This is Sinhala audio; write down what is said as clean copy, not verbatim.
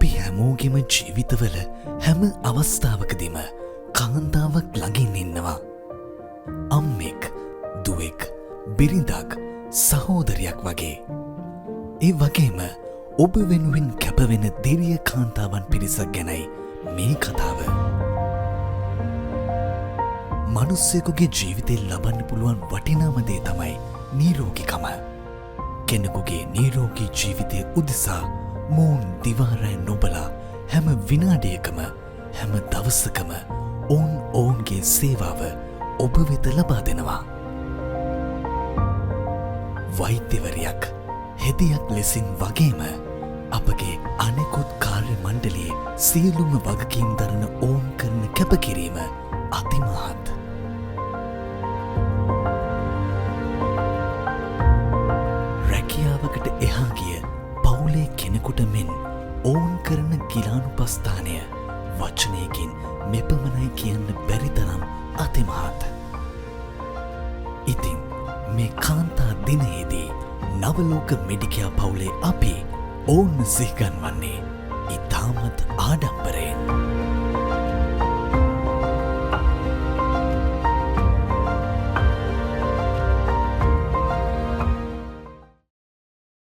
අපි හැමෝගෙම ජීවිතවල හැම අවස්ථාවකදීම කාන්තාවක් ළඟින් ඉන්නවා. අම්මෙක්, දුවෙක්, බිරිඳක්, සහෝදරයක් වගේ. ඒ වගේම ඔබ වෙනුවෙන් කැපවෙන දෙවිය කාන්තාවන් පිරිසක් ගැනයි මේ කතාව. මනුස්සයෙකුගේ ජීවිතේ ලබන්න පුළුවන් වටිනාම දේ තමයි නිරෝගීකම. කෙනෙකුගේ නිරෝගී ජීවිතය උදෙසා මෝන් දිවාරය නොබලා හැම විනාඩියකම හැම දවසකම ඔවුන්ගේ සේවාව ඔබ වෙත ලබා දෙනවා. වෛද්‍යවරයක්, හෙදියක් ලෙසින් වගේම අපගේ අනෙකුත් කාර්ය මණ්ඩලයේ සියලුම වගකීම් දරන ඔවුන් කරන කැපකිරීම අතිමහත්. රැකියාවකට එහා ගිය පවුලේ කෙනෙකුට මෙන් ඔවුන් කරන ගිලානුපස්ථානය වචනයකින් මෙපමණයි කියන්න බැරි තරම් අතිමහත්. ඉතින් මේ කාන්තා දිනයේදී නවලෝක මෙඩිකයා පවුලේ අපි ඔවුන් සිහිගන්වන්නේ ඉතාමත් ආඩම්බරයෙන්.